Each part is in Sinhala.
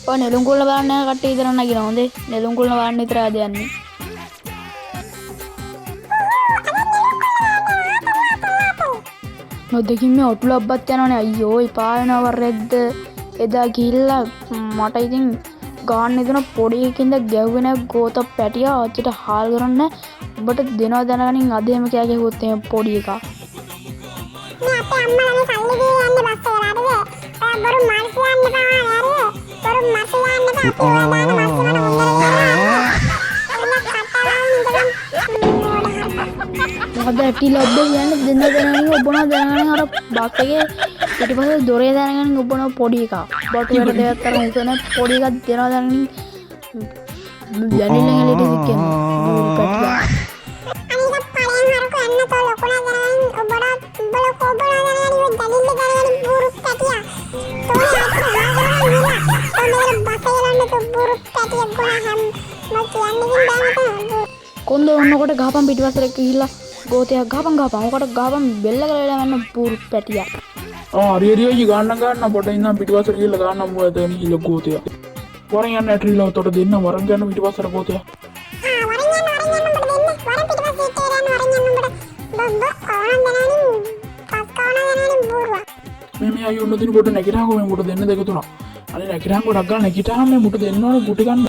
ඔය නෙළුම් කුල්ල බලන්න යන කට්ටිය විතර නගිනවා හොඳේ. නෙළුම් කුල්ල බලන්න විතර ආද යන්නේ. නොදකින් මේ ඔටුල අබ්බත් යනවනේ අයියෝ එපා වෙනවා වරෙද්ද. එදා ගිහිල්ලා මට ඉතින් ගාන්න ඉදන පොඩි එකකින්ද ගැව්වෙන ගෝත පැටියා ආච්චිට හාල් කරන්න උඹට දෙනවා දැනගනින් අද එහෙම කෑ ගැහුවොත් එහෙම පොඩි එකා. මේ අපේ අම්මලාගේ සල්ලි දී යන්න බස් එකලාද? ඔය බරු මාර්සි යන්න තමයි යාරිය. බරු මාර්සි යන්න තමයි අපි ඔය දාන මාර්සි මොකද ඇටි ලබ්බේ කියන්නේ දෙන්න දැනගනින් ඔබනවා දැනගනින් අර බස් එකේ ඊටපස්සේ දොරේ දැනගනින් ඔබනවා පොඩි එකා. බටු වල දෙයක් අර උසන පොඩි එකක් දෙනවා දැනගනින් යන්නේ එළියට ඉක්කෙනවා. පැටියා අනිත් පරෙන් හරක එන්න තෝ ලොකුනා දැනගනින් ඔබලා උඹලා කොබලා දැනගනින් දලිල්ල දැනගනින් බුරු පැටියා. තෝනේ අතර ගාගෙන බස් එකේ යන්න තෝ බුරු පැටියා ගොනා හැම් මච යන්නේ බෑමත. කොන්ද ඔන්නකොට ගහපන් පිටිපස්සට ගිහිල්ලා ගෝතයක් ගහපන් ඔකට ගහපන් බෙල්ල කරලා යන්න පුරු පැටියා. හරි හරි ගන්න පොඩ ඉන්න පිටිපස්සට ගිහිල්ලා ගන්න මොකද ගිහිල්ලා ගෝතයක්. වරන් යන්න ඇටරිලා උතට දෙන්න වරන් යන්න පිටිපස්සට ගෝතයක්. වරන් යන්න උඹට දෙන්න. වරන් පිටිපස්සේ ඉතේ යන්න වරන් යන්න උඹට. බබ්බ කවුරුන් දැනගනින් පස්කවන දැනගනින් බුරුවා. මේ අය උන්න දින කොට නැගිටහකො මේ මුට දෙන්න දෙක තුනක්. අනේ නැගිටහම ගොඩක් ගන්න නැගිටහම මේ මුට දෙන්න ඕනේ ගුටි ගන්න.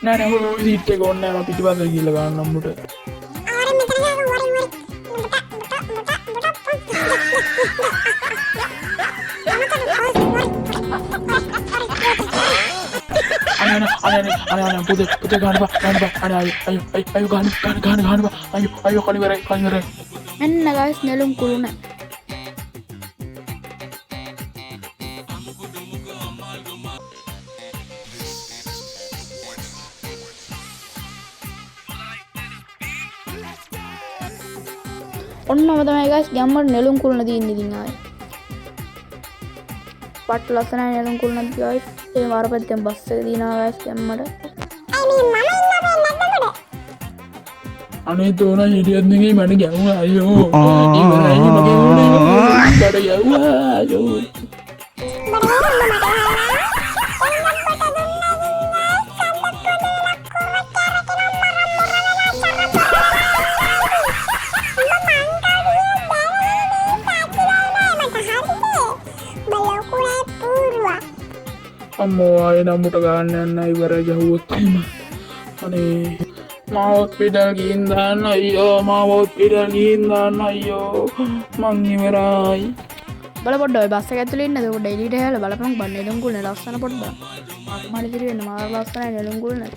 නෑ නෑ ඔය සීට් එක ඕනේ නෑ මම පිටිපස්සට ගිහලා ගන්න අම්මුට. ආරෙ මෙතන ගාව වරි අනේ පුතේ ගන්න බා අනේ ගන්න බා අයියෝ කලිවරයි. එන්න ගයිස් නෙළුම් කුළුණ. ඔන්නම තමයි ගයිස් ගැම්මට නෙළුම් කුළුණ තියෙන්නේ ඉතින් ආයේ. පට් ලස්සනයි නෙළුම් කුළුණ ගයිස්. ඒ වරපැත්තෙන් බස් එක දිනවා ගයිස් ගැම්මට. අනේ තෝනා හිටියත් නෙගේ මට ගැව්වා අයියෝ. ඉවරයි මගේ උනේ බඩ ගැව්වා අයියෝ. අම්මෝ ආයේ නම්මුට ගන්න යන්න ඉවරයි ගැහුවොත් එහෙම. අනේ මාවත් පිටල් ගිහින් දාන්න අයියෝ මාවත් පිටල් ගිහින් දාන්න අයියෝ මං ඉවරයි. බල පොඩ්ඩ ඔය බස් එක ඇතුලේ ඉන්නද පොඩ්ඩ එළියට හැල බලපන් බන්න නෙළුම් කුළුණ ලස්සන පොඩ්ඩ. මාළි දිරි වෙන්න මාර ලස්සනයි නෙළුම් කුළුණ.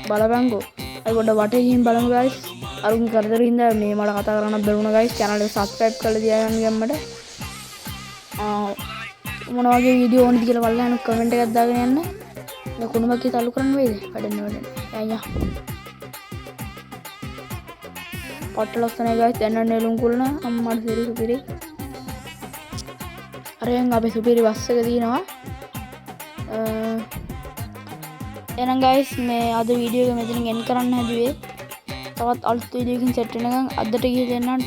බලපන්කෝ. අය පොඩ්ඩ වටේ ගිහින් බලමු ගයිස්. අරුන් කරදර හින්දා මේ මට කතා කරන්න බැරුණා ගයිස්. channel එක subscribe කරලා තියාගන්න ගැම්මට. මොන වගේ වීඩියෝ ඕනද කියලා බලලා අනු කමෙන්ට් එකක් දාගෙන යන්න. මේ කුණුමක් කී තල්ලු කරන්න වෙයිද? වැඩන්නේ. අයියා. පොට්ට ලස්සනයි ගයිස්. දැන් නෙළුම් කුළුණ අම්මට සිරි සුපිරි. අරයන් අපේ සුපිරි බස් එක දිනවා. එහෙනම් ගයිස් මේ අද වීඩියෝ එක මෙතනින් එන්ඩ් කරන්න හැදුවේ. තවත් අලුත් වීඩියෝ එකකින් සෙට් වෙනකන් අදට ගිහින් එන්නම්.